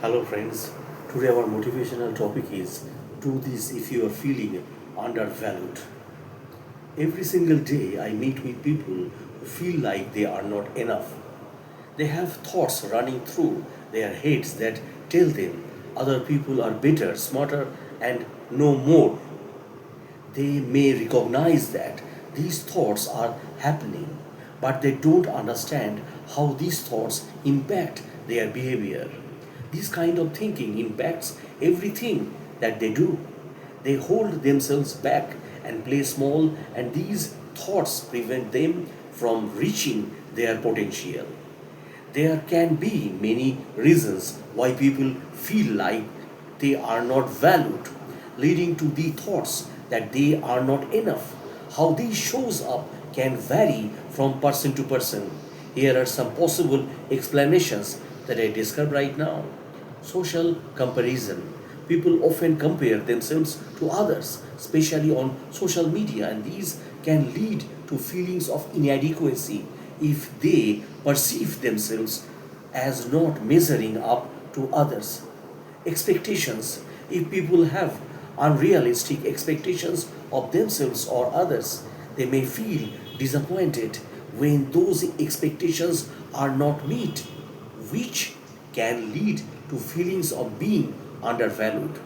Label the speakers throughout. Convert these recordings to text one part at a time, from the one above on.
Speaker 1: Hello, friends. Today, our motivational topic is do this if you are feeling undervalued. Every single day, I meet with people who feel like they are not enough. They have thoughts running through their heads that tell them other people are better, smarter, and know more. They may recognize that these thoughts are happening, but they don't understand how these thoughts impact their behavior. This kind of thinking impacts everything that they do. They hold themselves back and play small, and these thoughts prevent them from reaching their potential. There can be many reasons why people feel like they are not valued, leading to the thoughts that they are not enough. How this shows up can vary from person to person. Here are some possible explanations that I describe right now. Social comparison. People often compare themselves to others, especially on social media, and these can lead to feelings of inadequacy if they perceive themselves as not measuring up to others. Expectations. If people have unrealistic expectations of themselves or others, they may feel disappointed when those expectations are not met, which can lead to feelings of being undervalued.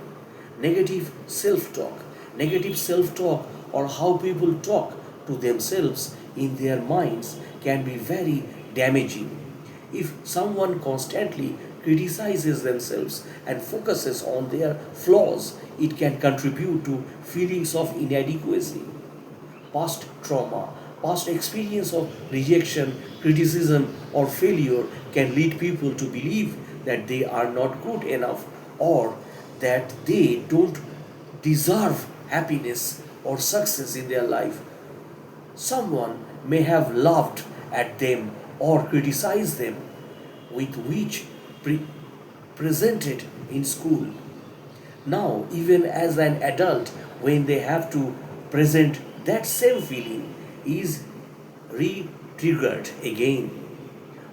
Speaker 1: Negative self talk. Negative self talk, or how people talk to themselves in their minds, can be very damaging. If someone constantly criticizes themselves and focuses on their flaws, it can contribute to feelings of inadequacy. Past trauma, past experience of rejection, criticism, or failure can lead people to believe that they are not good enough or that they don't deserve happiness or success in their life. Someone may have laughed at them or criticized them, with which presented in school. Now, even as an adult, when they have to present that same feeling, is re triggered again.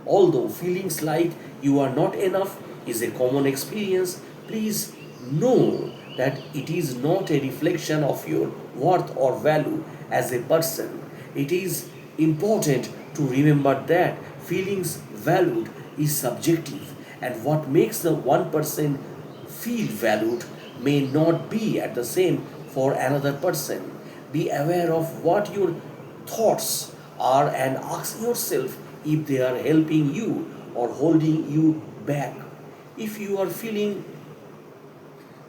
Speaker 1: Although feelings like you are not enough is a common experience, please know that it is not a reflection of your worth or value as a person. It is important to remember that feelings valued is subjective, and what makes the one person feel valued may not be at the same for another person. Be aware of what your thoughts are and ask yourself if they are helping you or holding you back. If you are feeling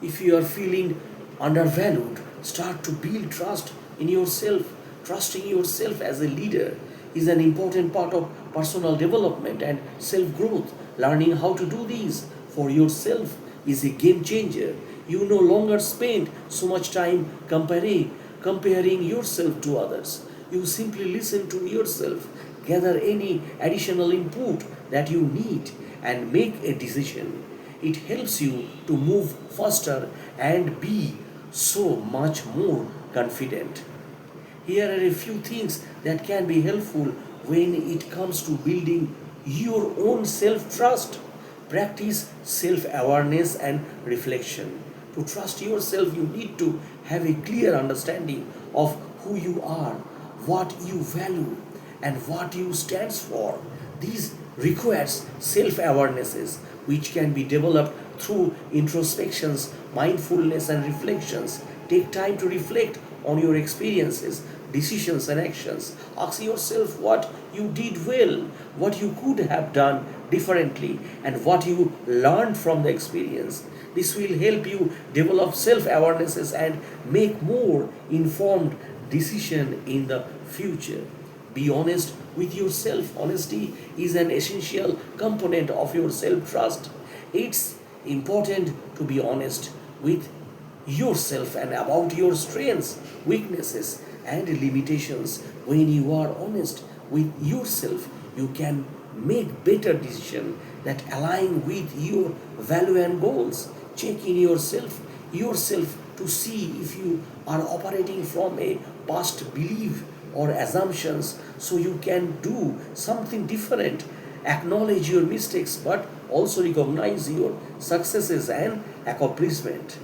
Speaker 1: if you are feeling undervalued, start to build trust in yourself. Trusting yourself as a leader is an important part of personal development and self growth. Learning how to do these for yourself is a game changer. You no longer spend so much time comparing yourself to others. You simply listen to yourself, gather any additional input that you need, and make a decision. It helps you to move faster and be so much more confident. Here are a few things that can be helpful when it comes to building your own self trust. Practice self awareness and reflection. To trust yourself, you need to have a clear understanding of who you are, what you value, and what you stand for. These requires self-awarenesses which can be developed through introspections, mindfulness and reflections. Take time to reflect on your experiences, decisions and actions. Ask yourself what you did well, what you could have done differently, and what you learned from the experience. This will help you develop self-awarenesses and make more informed decision in the future. Be honest with yourself. Honesty is an essential component of your self trust. It's important to be honest with yourself and about your strengths, weaknesses, and limitations. When you are honest with yourself, you can make better decisions that align with your value and goals. Check in yourself to see if you are operating from a past belief or assumptions so you can do something different Acknowledge your mistakes, but also recognize your successes and accomplishment.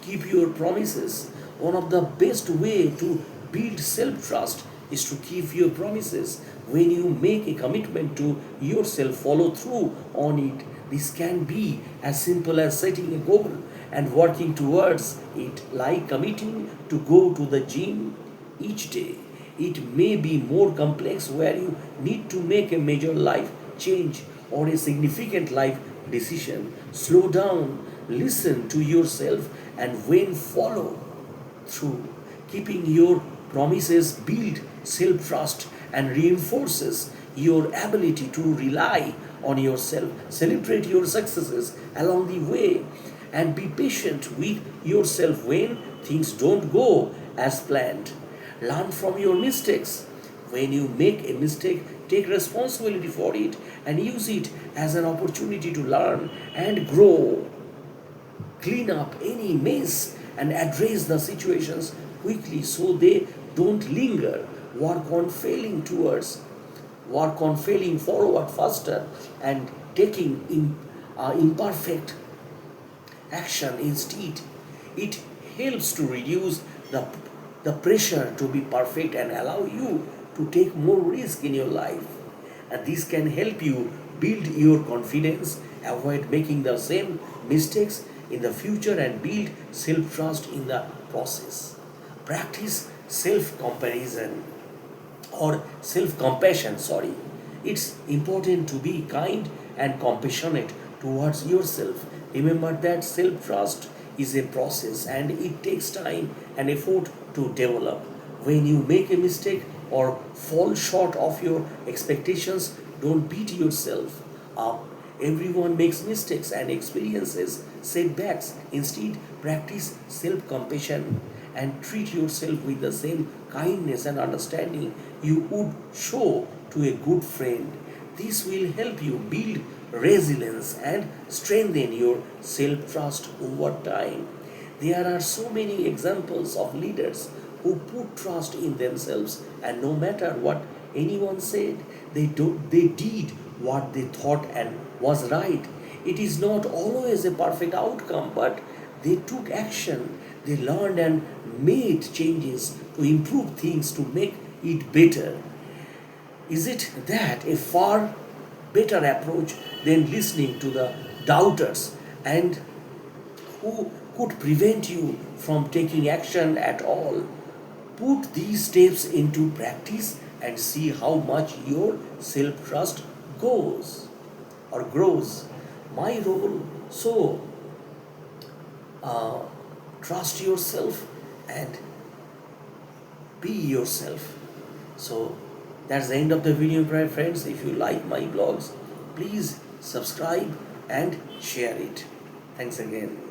Speaker 1: Keep your promises. One of the best way to build self-trust is to keep your promises. When you make a commitment to yourself, follow through on it. This can be as simple as setting a goal and working towards it, like committing to go to the gym each day. It may be more complex, where you need to make a major life change or a significant life decision. Slow down, listen to yourself, and when follow through. Keeping your promises build self trust and reinforces your ability to rely on yourself. Celebrate your successes along the way and be patient with yourself when things don't go as planned. Learn from your mistakes. When you make a mistake, take responsibility for it and use it as an opportunity to learn and grow. Clean up any mess and address the situations quickly so they don't linger. Work on failing forward faster and taking imperfect action instead. It helps to reduce the pressure to be perfect and allow you to take more risk in your life. And this can help you build your confidence, avoid making the same mistakes in the future, and build self trust in the process. Practice self comparison or self compassion. Sorry, it's important to be kind and compassionate towards yourself. Remember that self trust is a process and it takes time and effort to develop. When you make a mistake or fall short of your expectations, don't beat yourself up. Everyone makes mistakes and experiences setbacks. Instead, practice self compassion and treat yourself with the same kindness and understanding you would show to a good friend. This will help you build resilience and strengthen your self trust over time. There are so many examples of leaders who put trust in themselves, and no matter what anyone said, they did what they thought and was right. It is not always a perfect outcome, but they took action, they learned and made changes to improve things, to make it better. Is it that a far better approach than listening to the doubters and who could prevent you from taking action at all? Put these steps into practice and see how much your self trust goes or grows. My role, so uh, trust yourself and be yourself. So that's the end of the video, my friends. If you like my blogs, please subscribe and share it. Thanks again.